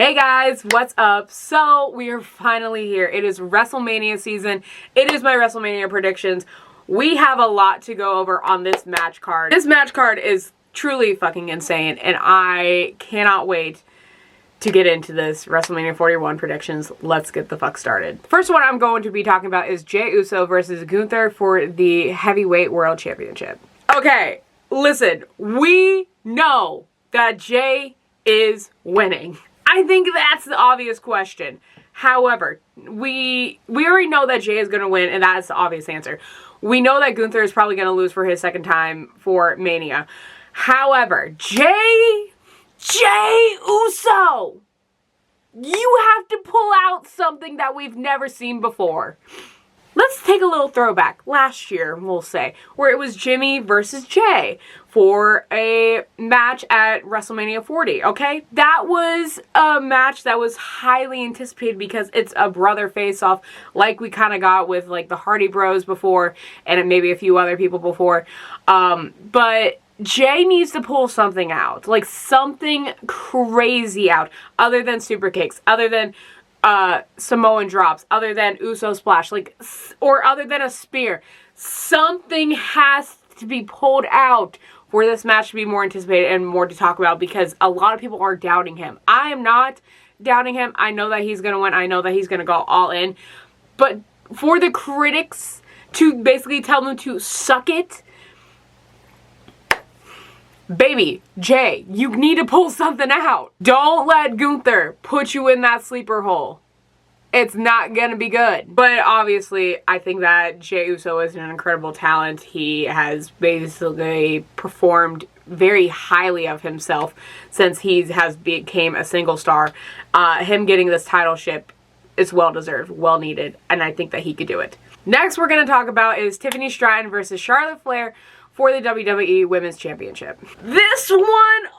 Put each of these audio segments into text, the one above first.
Hey guys, what's up? So, we are finally here. It is WrestleMania season. It is my WrestleMania predictions. We have a lot to go over on this match card. This match card is truly fucking insane, and I cannot wait to get into this WrestleMania 41 predictions. Let's get the fuck started. First one I'm going to be talking about is Jey Uso versus Gunther for the Heavyweight World Championship. Okay, listen, we know that Jey is winning. I think that's the obvious question. However, we already know that Jey is going to win, and that's the obvious answer. We know that Gunther is probably going to lose for his second time for Mania. However, Jey Uso, you have to pull out something that we've never seen before. Let's take a little throwback. Last year, we'll say, where it was Jimmy versus Jey for a match at WrestleMania 40, okay? That was a match that was highly anticipated because it's a brother face-off like we kind of got with, like, the Hardy Bros before and maybe a few other people before. But Jey needs to pull something out, like something crazy out, other than super kicks, other than Samoan drops, other than Uso splash, like, or other than a spear. Something has to be pulled out for this match to be more anticipated and more to talk about, because a lot of people are doubting him. I am not doubting him. I know that he's going to win. I know that he's going to go all in. But for the critics to basically tell them to suck it, baby, Jey, you need to pull something out. Don't let Gunther put you in that sleeper hole. It's not gonna be good. But obviously, I think that Jey Uso is an incredible talent. He has basically performed very highly of himself since he has became a single star. Him getting this title ship is well deserved, well needed, and I think that he could do it. Next, we're gonna talk about is Tiffany Stratton versus Charlotte Flair for the WWE Women's Championship. This one,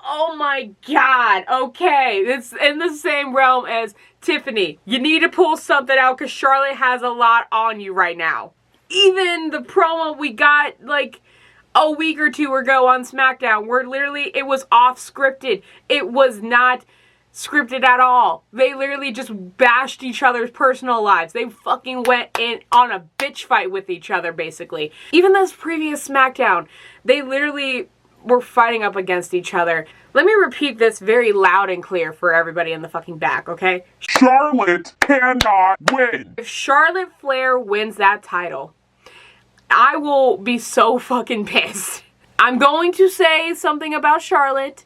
oh my god, okay, it's in the same realm as Tiffany. You need to pull something out because Charlotte has a lot on you right now. Even the promo we got like a week or two ago on SmackDown, where literally it was off scripted. It was not scripted at all. They literally just bashed each other's personal lives. They fucking went in on a bitch fight with each other, basically. Even this previous SmackDown, they literally were fighting up against each other. Let me repeat this very loud and clear for everybody in the fucking back, okay? Charlotte cannot win. If Charlotte Flair wins that title, I will be so fucking pissed. I'm going to say something about Charlotte,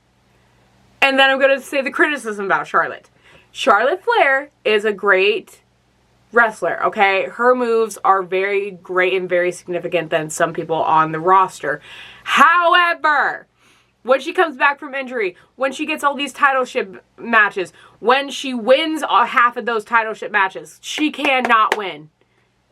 and then I'm going to say the criticism about Charlotte. Charlotte Flair is a great wrestler, okay? Her moves are very great and very significant than some people on the roster. However, when she comes back from injury, when she gets all these title ship matches, when she wins half of those title ship matches, she cannot win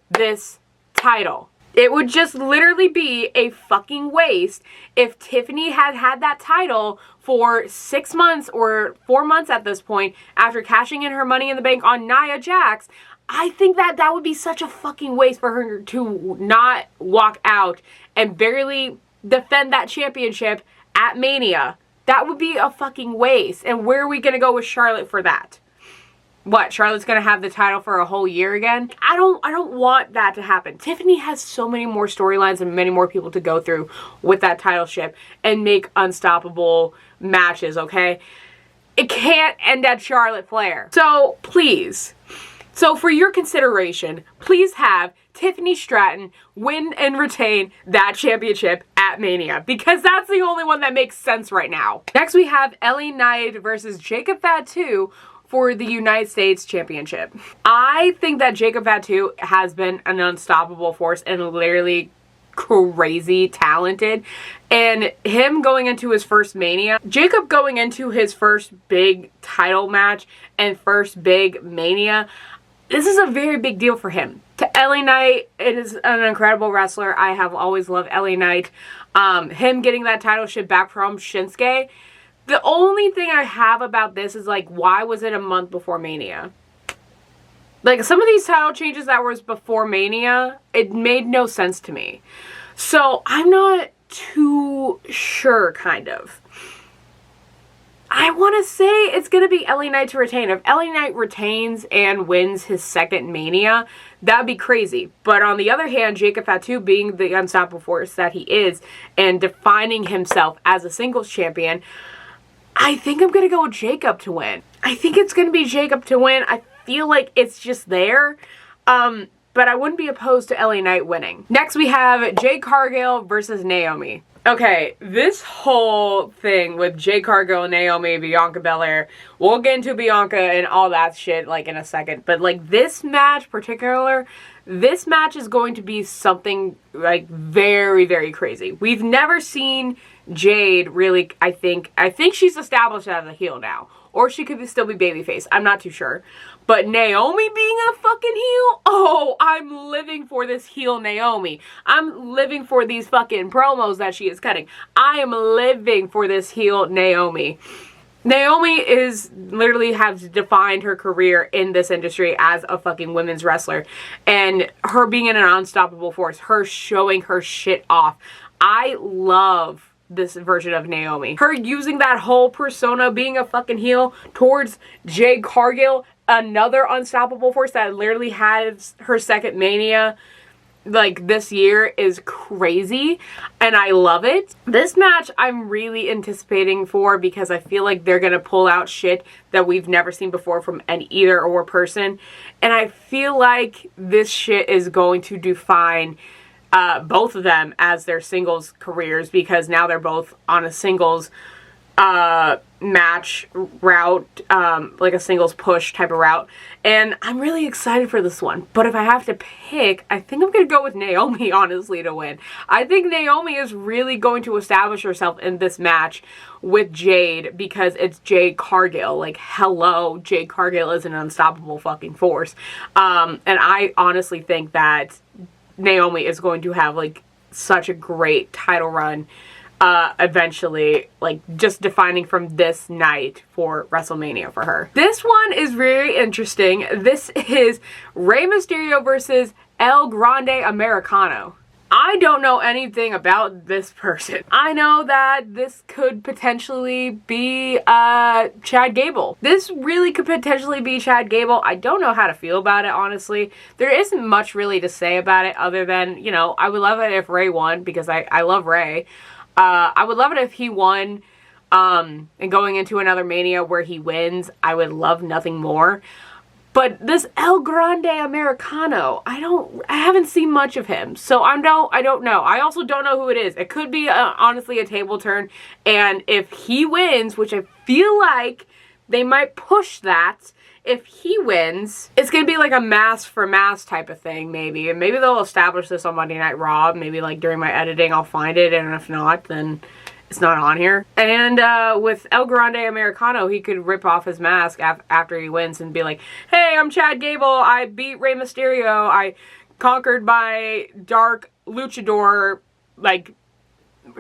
this title. It would just literally be a fucking waste if Tiffany had had that title for 6 months or 4 months at this point after cashing in her Money in the Bank on Nia Jax. I think that that would be such a fucking waste for her to not walk out and barely defend that championship at Mania. That would be a fucking waste. And where are we going to go with Charlotte for that? What, Charlotte's gonna have the title for a whole year again? I don't want that to happen. Tiffany has so many more storylines and many more people to go through with that title ship and make unstoppable matches, okay? It can't end at Charlotte Flair. So, please. So, for your consideration, please have Tiffany Stratton win and retain that championship at Mania, because that's the only one that makes sense right now. Next, we have LA Knight versus Jacob Fatu for the United States Championship. I think that Jacob Fatu has been an unstoppable force and literally crazy talented. And him going into his first Mania, Jacob going into his first big title match and first big Mania, this is a very big deal for him. To LA Knight, it is an incredible wrestler. I have always loved LA Knight. Him getting that title ship back from Shinsuke, the only thing I have about this is, like, why was it a month before Mania? Like, some of these title changes that was before Mania, it made no sense to me. So, I'm not too sure, kind of. I want to say it's going to be LA Knight to retain. If LA Knight retains and wins his second Mania, that'd be crazy. But on the other hand, Jacob Fatu, being the unstoppable force that he is and defining himself as a singles champion, I think I'm going to go with Jacob to win. I think it's going to be Jacob to win. I feel like it's just there. But I wouldn't be opposed to LA Knight winning. Next we have Jade Cargill versus Naomi. Okay, this whole thing with Jade Cargill, Naomi, Bianca Belair, we'll get into Bianca and all that shit like in a second, but like this match this match is going to be something like very, very crazy. We've never seen Jade really, I think she's established as a heel now, or she could still be babyface, I'm not too sure. But Naomi being a fucking heel? Oh, I'm living for this heel Naomi. I'm living for these fucking promos that she is cutting. I am living for this heel Naomi. Naomi literally has defined her career in this industry as a fucking women's wrestler. And her being an unstoppable force, her showing her shit off. I love this version of Naomi. Her using that whole persona, being a fucking heel towards Jade Cargill, another unstoppable force that literally has her second Mania like this year, is crazy, and I love it. This match I'm really anticipating for because I feel like they're gonna pull out shit that we've never seen before from an either or person, and I feel like this shit is going to define both of them as their singles careers, because now they're both on a singles match route, like a singles push type of route, and I'm really excited for this one. But if I have to pick, I think I'm gonna go with Naomi, honestly, to win. I think Naomi is really going to establish herself in this match with Jade, because it's Jade Cargill. Like, hello, Jade Cargill is an unstoppable fucking force, and I honestly think that Naomi is going to have like such a great title run eventually, like just defining from this night for WrestleMania for her. This one is very interesting. This is Rey Mysterio versus El Grande Americano. I don't know anything about this person. I know that this could potentially be Chad Gable. This really could potentially be Chad Gable. I don't know how to feel about it, honestly. There isn't much really to say about it other than, you know, I would love it if Rey won, because I love Rey. I would love it if he won, and going into another Mania where he wins, I would love nothing more. But this El Grande Americano, I haven't seen much of him, so I don't know. I also don't know who it is. It could be, honestly, a table turn, and if he wins, which I feel like they might push that, if he wins, it's gonna be like a mask for mask type of thing, maybe. And maybe they'll establish this on Monday Night Raw. Maybe like during my editing I'll find it, and if not, then it's not on here. And with El Grande Americano, he could rip off his mask after he wins and be like, hey, I'm Chad Gable, I beat Rey Mysterio, I conquered my dark luchador like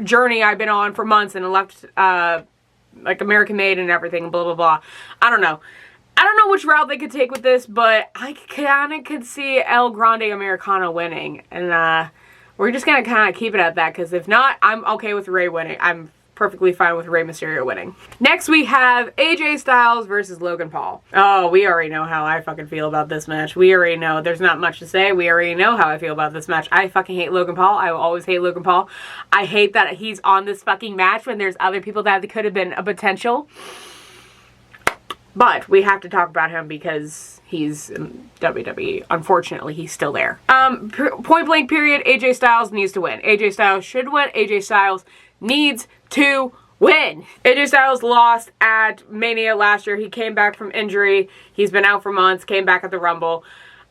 journey I've been on for months, and left like American Made and everything, blah blah blah. I don't know which route they could take with this, but I kind of could see El Grande Americano winning, and we're just gonna kind of keep it at that, because if not, I'm okay with Rey winning. I'm perfectly fine with Rey Mysterio winning. Next we have AJ Styles versus Logan Paul. Oh, we already know how I fucking feel about this match. We already know. There's not much to say. We already know how I feel about this match. I fucking hate Logan Paul. I will always hate Logan Paul. I hate that he's on this fucking match when there's other people that could have been a potential. But we have to talk about him because he's in WWE. Unfortunately, he's still there. Point blank period, AJ Styles needs to win. AJ Styles should win. AJ Styles needs to win. AJ Styles lost at Mania last year. He came back from injury. He's been out for months, came back at the Rumble.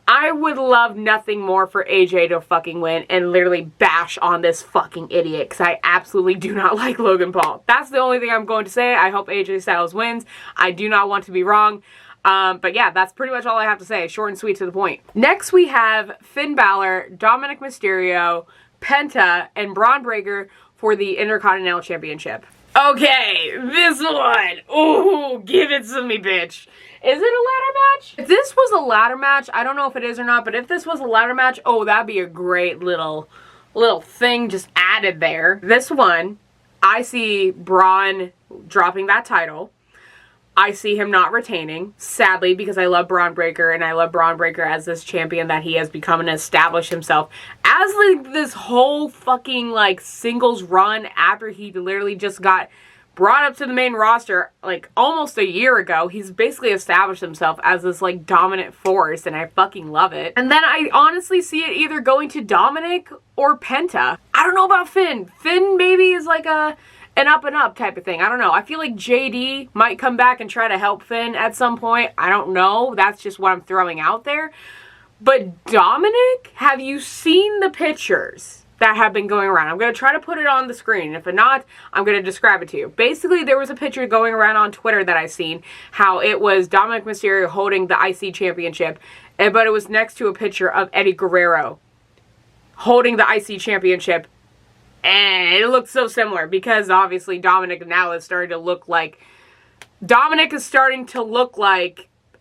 I would love nothing more for AJ to fucking win and literally bash on this fucking idiot, because I absolutely do not like Logan Paul. That's the only thing I'm going to say. I hope AJ Styles wins. I do not want to be wrong. But yeah, that's pretty much all I have to say. Short and sweet to the point. Next we have Finn Balor, Dominic Mysterio, Penta, and Braun Breaker for the Intercontinental Championship. Okay, this one. Ooh, give it to me, bitch. Is it a ladder match? If this was a ladder match, I don't know if it is or not, but if this was a ladder match, oh, that'd be a great little thing just added there. This one, I see Braun dropping that title. I see him not retaining, sadly, because I love Braun Breaker, and I love Braun Breaker as this champion that he has become and established himself as like this whole fucking like singles run after he literally just got brought up to the main roster like almost a year ago. He's basically established himself as this like dominant force, and I fucking love it. And then I honestly see it either going to Dominic or Penta. I don't know about Finn. Finn maybe is like an up and up type of thing. I don't know. I feel like JD might come back and try to help Finn at some point. I don't know. That's just what I'm throwing out there. But Dominic, have you seen the pictures that have been going around? I'm going to try to put it on the screen. If not, I'm going to describe it to you. Basically, there was a picture going around on Twitter that I seen, how it was Dominic Mysterio holding the IC Championship, but it was next to a picture of Eddie Guerrero holding the IC Championship. And it looks so similar because obviously Dominic now is starting to look like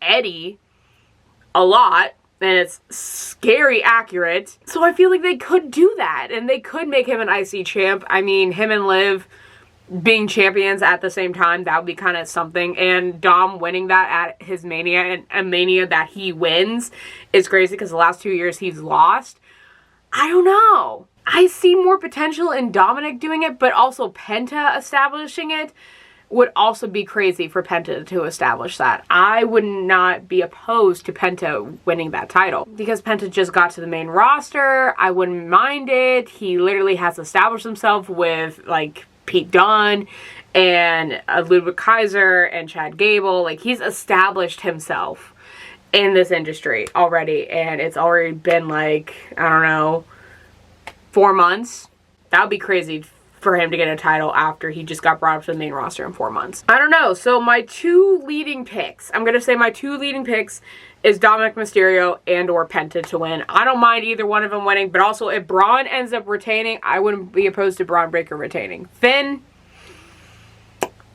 Eddie a lot, and it's scary accurate. So I feel like they could do that, and they could make him an IC champ. I mean, him and Liv being champions at the same time, that would be kind of something. And Dom winning that at his Mania, and a Mania that he wins, is crazy because the last 2 years he's lost. I don't know. I see more potential in Dominic doing it, but also Penta establishing it would also be crazy for Penta to establish that. I would not be opposed to Penta winning that title because Penta just got to the main roster. I wouldn't mind it. He literally has established himself with like Pete Dunne and Ludwig Kaiser and Chad Gable. Like, he's established himself in this industry already, and it's already been like, I don't know, 4 months. That would be crazy for him to get a title after he just got brought up to the main roster in 4 months. I don't know. So my two leading picks, I'm going to say my two leading picks is Dominic Mysterio and or Penta to win. I don't mind either one of them winning, but also if Braun ends up retaining, I wouldn't be opposed to Braun Breaker retaining. Finn,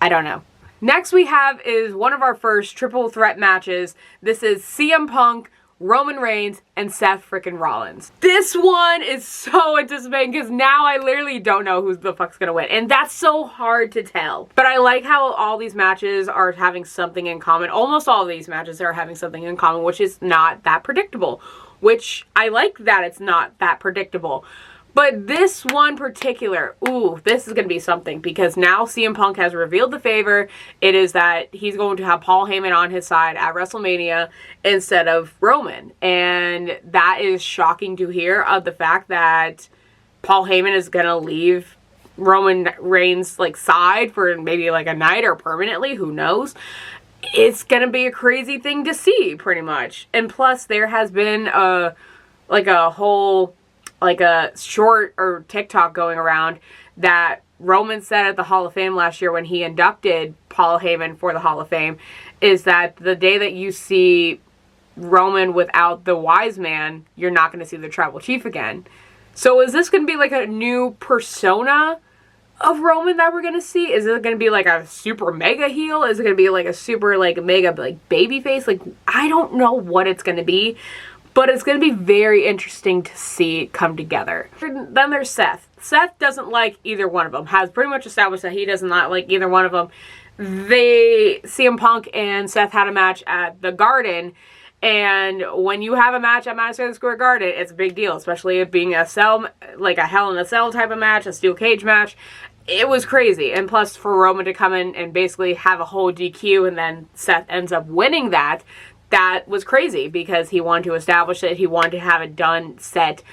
I don't know. Next we have is one of our first triple threat matches. This is CM Punk, Roman Reigns, and Seth frickin' Rollins. This one is so anticipating because now I literally don't know who the fuck's gonna win. And that's so hard to tell. But I like how all these matches are having something in common. Almost all of these matches are having something in common, which is not that predictable. Which I like that it's not that predictable. But this one particular, ooh, this is going to be something because now CM Punk has revealed the favor. It is that he's going to have Paul Heyman on his side at Wrestlemania instead of Roman. And that is shocking to hear, of the fact that Paul Heyman is going to leave Roman Reigns' like side for maybe like a night or permanently, who knows. It's going to be a crazy thing to see, pretty much. And plus there has been a short or TikTok going around that Roman said at the Hall of Fame last year when he inducted Paul Heyman for the Hall of Fame, is that the day that you see Roman without the wise man, you're not going to see the tribal chief again. So is this going to be like a new persona of Roman that we're going to see? Is it going to be like a super mega heel? Is it going to be like a super like mega like baby face? Like, I don't know what it's going to be. But it's going to be very interesting to see it come together. Then there's Seth. Seth doesn't like either one of them. Has pretty much established that he does not like either one of them. CM Punk and Seth had a match at the Garden. And when you have a match at Madison Square Garden, it's a big deal. Especially it being a Hell in a Cell type of match, a steel cage match. It was crazy. And plus for Roman to come in and basically have a whole DQ and then Seth ends up winning that. That was crazy because he wanted to establish it. He wanted to have it done, set,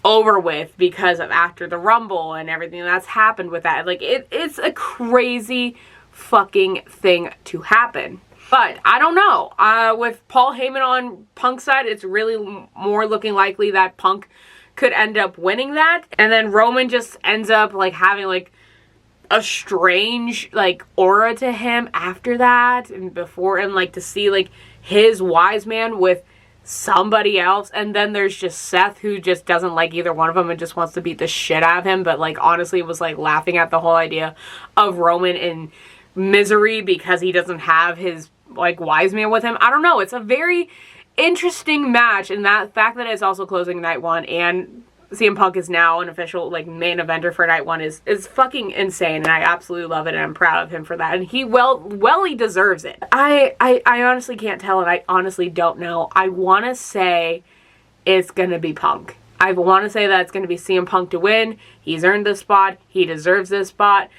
over with because of after the Rumble and everything that's happened with that. Like, it's a crazy fucking thing to happen. But I don't know. With Paul Heyman on Punk's side, it's really more looking likely that Punk could end up winning that. And then Roman just ends up like having like a strange like aura to him after that and before, and like to see like his wise man with somebody else. And then there's just Seth, who just doesn't like either one of them and just wants to beat the shit out of him, but like honestly was like laughing at the whole idea of Roman in misery because he doesn't have his like wise man with him. I don't know. It's a very interesting match, and that fact that it's also closing night one and CM Punk is now an official, like, main eventer for Night 1 is fucking insane, and I absolutely love it, and I'm proud of him for that, and he he deserves it. I honestly can't tell, and I honestly don't know. I want to say it's gonna be Punk. I want to say that it's gonna be CM Punk to win. He's earned this spot. He deserves this spot.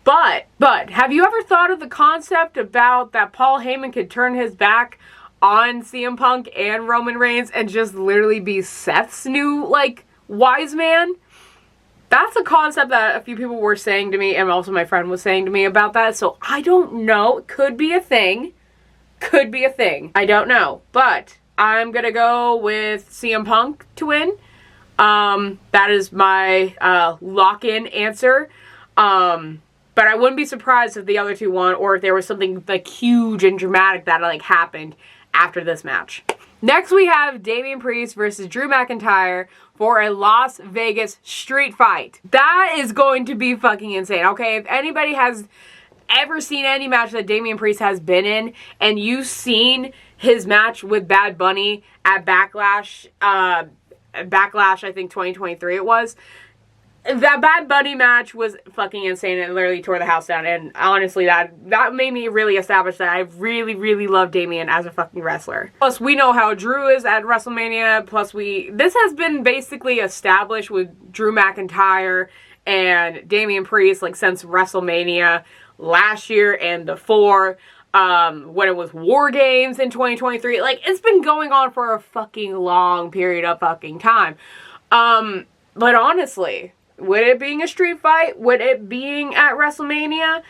But, have you ever thought of the concept about that Paul Heyman could turn his back on CM Punk and Roman Reigns and just literally be Seth's new, like, wise man? That's a concept that a few people were saying to me, and also my friend was saying to me about that, so I don't know. It could be a thing. Could be a thing. I don't know. But I'm gonna go with CM Punk to win. That is my lock-in answer. But I wouldn't be surprised if the other two won, or if there was something, like, huge and dramatic that, like, happened after this match. Next we have Damian Priest versus Drew McIntyre for a Las Vegas street fight. That is going to be fucking insane. Okay, if anybody has ever seen any match that Damian Priest has been in, and you've seen his match with Bad Bunny at Backlash, I think 2023 it was, that Bad Bunny match was fucking insane. It literally tore the house down. And honestly, that made me really establish that I really, really love Damian as a fucking wrestler. Plus, we know how Drew is at WrestleMania. Plus, this has been basically established with Drew McIntyre and Damian Priest, like, since WrestleMania last year and before. When it was War Games in 2023. Like, it's been going on for a fucking long period of fucking time. But honestly, with it being a street fight, with it being at WrestleMania,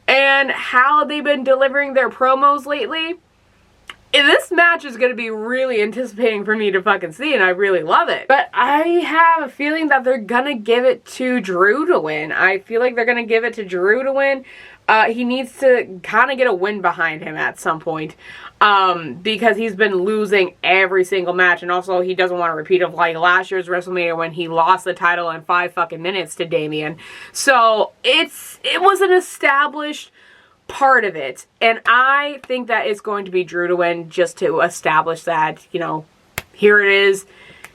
and how they've been delivering their promos lately, this match is going to be really anticipating for me to fucking see, and I really love it. But I have a feeling that they're going to give it to Drew to win. I feel like they're going to give it to Drew to win. He needs to kind of get a win behind him at some point. Because he's been losing every single match. And also, he doesn't want to repeat of, like, last year's WrestleMania when he lost the title in 5 fucking minutes to Damian. So, it was an established part of it. And I think that it's going to be Drew to win, just to establish that, you know, here it is.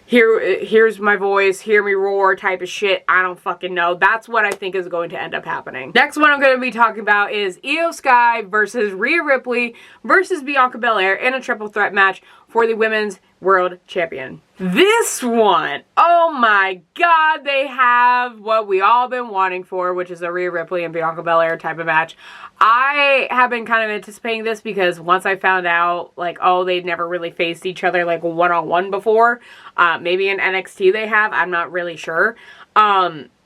Here's my voice, hear me roar type of shit. I don't fucking know. That's what I think is going to end up happening. Next one I'm going to be talking about is Io Sky versus Rhea Ripley versus Bianca Belair in a triple threat match for the Women's World Champion. This one, oh my god, they have what we all been wanting for, which is a Rhea Ripley and Bianca Belair type of match. I have been kind of anticipating this because once I found out, like, oh, they'd never really faced each other, like, one-on-one before. Maybe in NXT they have, I'm not really sure.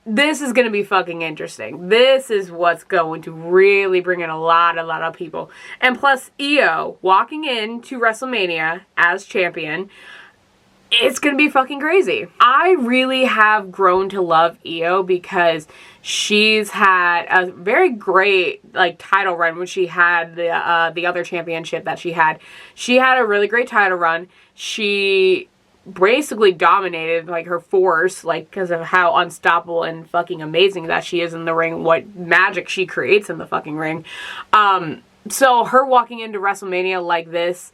This is going to be fucking interesting. This is what's going to really bring in a lot of people. And plus, Io walking into WrestleMania as champion, it's going to be fucking crazy. I really have grown to love Io because she's had a very great, like, title run when she had the other championship that she had. She had a really great title run. She basically dominated, like, her force, like, because of how unstoppable and fucking amazing that she is in the ring, what magic she creates in the fucking ring. So her walking into WrestleMania like this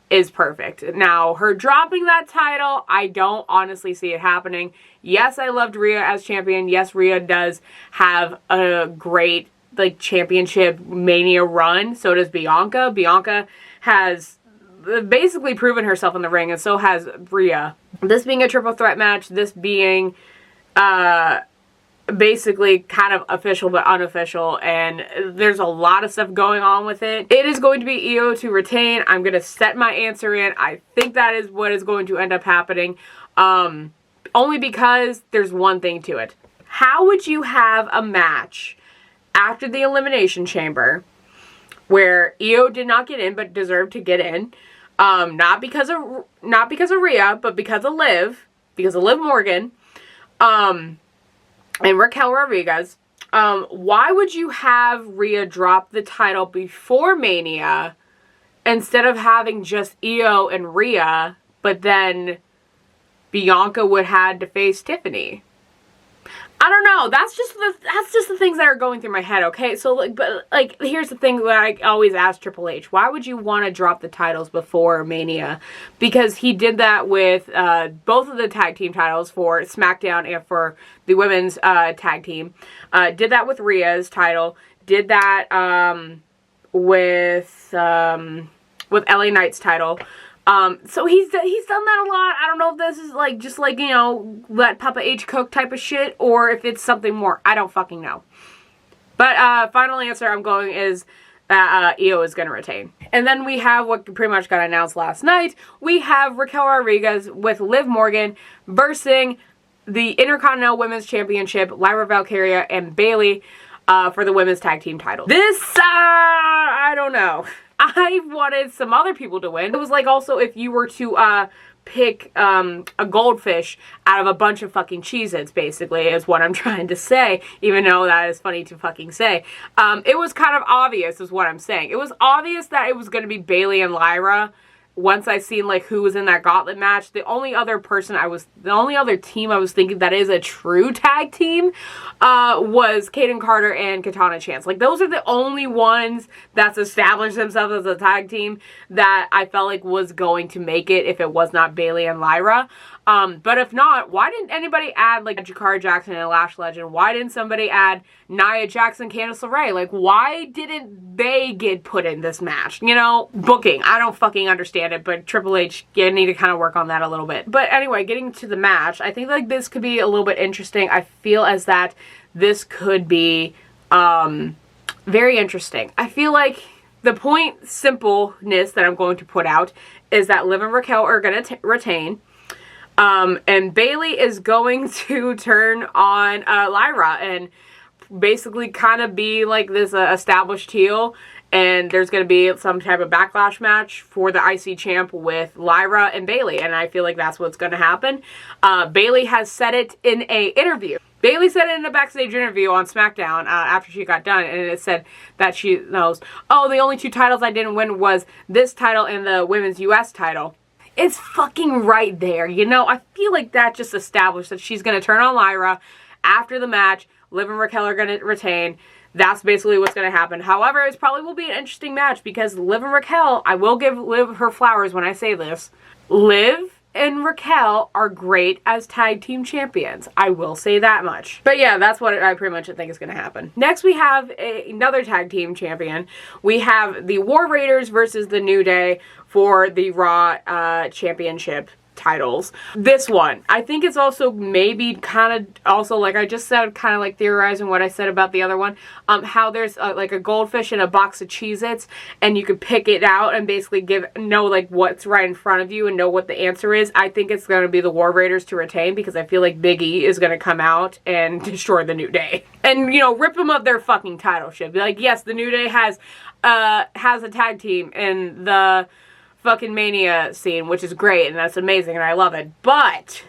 is perfect. Now, her dropping that title, I don't honestly see it happening. Yes, I loved Rhea as champion. Yes, Rhea does have a great, like, championship Mania run. So does Bianca. Bianca has basically proven herself in the ring, and so has Rhea. This being a triple threat match, this being basically kind of official but unofficial, and there's a lot of stuff going on with it. It is going to be Io to retain. I'm going to set my answer in. I think that is what is going to end up happening, only because there's one thing to it. How would you have a match after the Elimination Chamber where Io did not get in but deserved to get in, not because of Rhea, but because of Liv Morgan, and Raquel Rodriguez? Why would you have Rhea drop the title before Mania instead of having just Io and Rhea, but then Bianca would have to face Tiffany? I don't know. That's just the things that are going through my head, okay? So, like, here's the thing that I always ask Triple H. Why would you want to drop the titles before Mania? Because he did that with both of the tag team titles for SmackDown and for the women's tag team. Did that with Rhea's title. Did that with LA Knight's title. So he's done that a lot. I don't know if this is like, just like, you know, let Papa H cook type of shit, or if it's something more. I don't fucking know. But, final answer I'm going is that, Io is gonna retain. And then we have what pretty much got announced last night. We have Raquel Rodriguez with Liv Morgan versus the Intercontinental Women's Championship, Lyra Valkyria and Bayley, for the women's tag team title. This, I don't know. I wanted some other people to win. It was like also if you were to pick a goldfish out of a bunch of fucking Cheez-Its, basically, is what I'm trying to say, even though that is funny to fucking say. It was kind of obvious is what I'm saying. It was obvious that it was going to be Bayley and Lyra. Once I seen like who was in that gauntlet match, the only other team I was thinking that is a true tag team was Kaden Carter and Katana Chance. Like, those are the only ones that's established themselves as a tag team that I felt like was going to make it if it was not Bayley and Lyra. But if not, why didn't anybody add like Jakara Jackson and Lash Legend? Why didn't somebody add Nia Jackson, Candice LeRae? Like, why didn't they get put in this match? You know, booking. I don't fucking understand it, but Triple H, you need to kind of work on that a little bit. But anyway, getting to the match, I think like this could be a little bit interesting. I feel as that this could be very interesting. I feel like the point simpleness that I'm going to put out is that Liv and Raquel are going to retain. And Bayley is going to turn on Lyra and basically kind of be like this established heel. And there's going to be some type of backlash match for the IC champ with Lyra and Bayley. And I feel like that's what's going to happen. Bayley has said it in a interview. Bayley said it in a backstage interview on SmackDown after she got done. And it said that she knows, oh, the only two titles I didn't win was this title and the women's US title. It's fucking right there, you know? I feel like that just established that she's going to turn on Lyra after the match. Liv and Raquel are going to retain. That's basically what's going to happen. However, it probably will be an interesting match because Liv and Raquel, I will give Liv her flowers when I say this. Liv and Raquel are great as tag team champions. I will say that much. But yeah, that's what I pretty much think is going to happen. Next, we have another tag team champion. We have the War Raiders versus the New Day for the Raw Championship titles. This one, I think it's also maybe kind of also, like I just said, kind of like theorizing what I said about the other one, how there's like a goldfish in a box of Cheez-Its and you can pick it out and basically know like what's right in front of you and know what the answer is. I think it's going to be the War Raiders to retain because I feel like Big E is going to come out and destroy the New Day and, you know, rip them of their fucking title shit. Be like, yes, the New Day has a tag team in the fucking Mania scene, which is great and that's amazing and I love it, but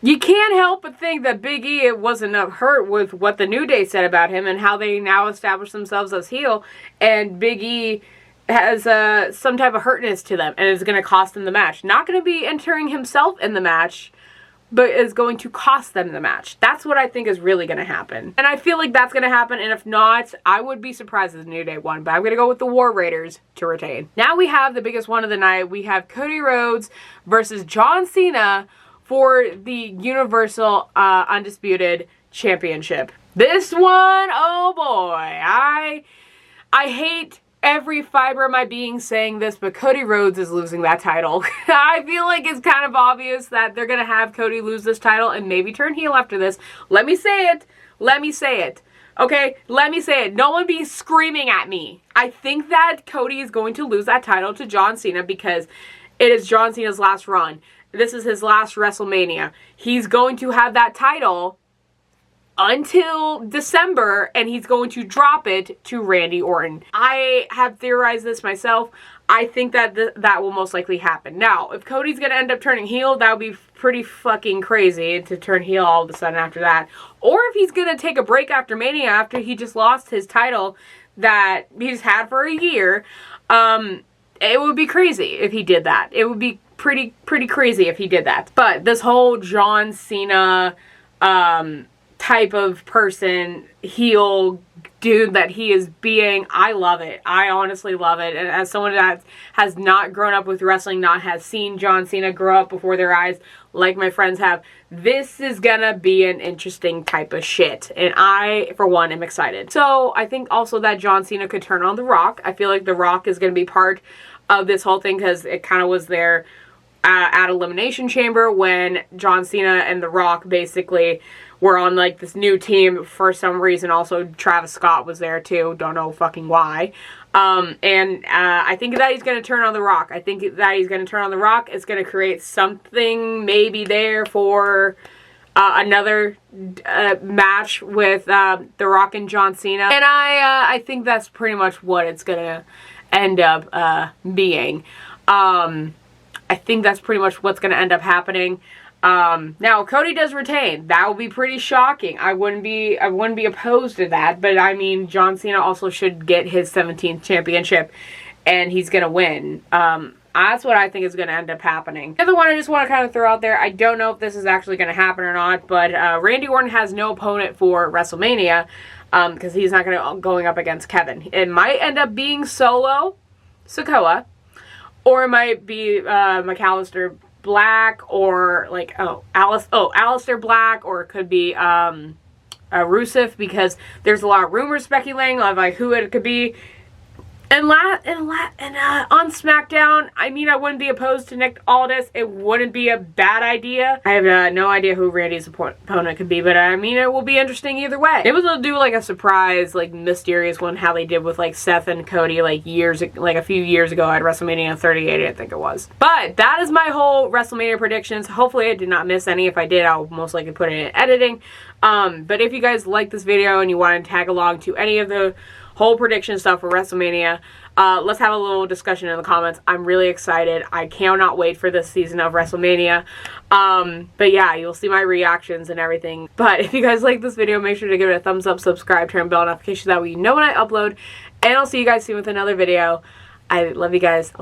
you can't help but think that Big E wasn't hurt with what the New Day said about him and how they now establish themselves as heel, and Big E has some type of hurtness to them and is going to cost them the match. Not going to be entering himself in the match, but is going to cost them the match. That's what I think is really going to happen. And I feel like that's going to happen, and if not, I would be surprised if the New Day won, but I'm going to go with the War Raiders to retain. Now we have the biggest one of the night. We have Cody Rhodes versus John Cena for the Universal Undisputed Championship. This one, oh boy, I hate every fiber of my being saying this, but Cody Rhodes is losing that title. I feel like it's kind of obvious that they're going to have Cody lose this title and maybe turn heel after this. Let me say it. Let me say it. Okay? Let me say it. No one be screaming at me. I think that Cody is going to lose that title to John Cena because it is John Cena's last run. This is his last WrestleMania. He's going to have that title until December, and he's going to drop it to Randy Orton. I have theorized this myself. I think that that will most likely happen. Now, if Cody's going to end up turning heel, that would be pretty fucking crazy to turn heel all of a sudden after that. Or if he's going to take a break after Mania after he just lost his title that he's had for a year, it would be crazy if he did that. It would be pretty crazy if he did that. But this whole John Cena type of person, heel dude that he is being. I love it. I honestly love it. And as someone that has not grown up with wrestling, not has seen John Cena grow up before their eyes like my friends have, this is gonna be an interesting type of shit. And I, for one, am excited. So I think also that John Cena could turn on The Rock. I feel like The Rock is gonna be part of this whole thing because it kind of was there at Elimination Chamber when John Cena and The Rock basically were on like this new team for some reason. Also, Travis Scott was there too. Don't know fucking why. I think that he's going to turn on The Rock. I think that he's going to turn on The Rock. It's going to create something maybe there for another match with The Rock and John Cena. And I think that's pretty much what it's going to end up being. I think that's pretty much what's going to end up happening. Now Cody does retain. That would be pretty shocking. I wouldn't be opposed to that, but I mean, John Cena also should get his 17th championship and he's gonna win. That's what I think is gonna end up happening. The other one I just want to kind of throw out there, I don't know if this is actually gonna happen or not, but Randy Orton has no opponent for WrestleMania because he's not going up against Kevin. It might end up being Solo Sikoa, or it might be McAllister Black, or like Aleister Black, or it could be Rusev, because there's a lot of rumors speculating of like who it could be. And on SmackDown, I mean, I wouldn't be opposed to Nick Aldis. It wouldn't be a bad idea. I have no idea who Randy's opponent could be, but I mean, it will be interesting either way. It was to do like a surprise, like mysterious one, how they did with like Seth and Cody like a few years ago at WrestleMania 38, I think it was. But that is my whole WrestleMania predictions. Hopefully I did not miss any. If I did, I'll most likely put it in editing. But if you guys like this video and you want to tag along to any of the whole prediction stuff for WrestleMania, let's have a little discussion in the comments. I'm really excited. I cannot wait for this season of WrestleMania. But yeah, you'll see my reactions and everything. But if you guys like this video, make sure to give it a thumbs up, subscribe, turn bell notifications, that way you know when I upload. And I'll see you guys soon with another video. I love you guys.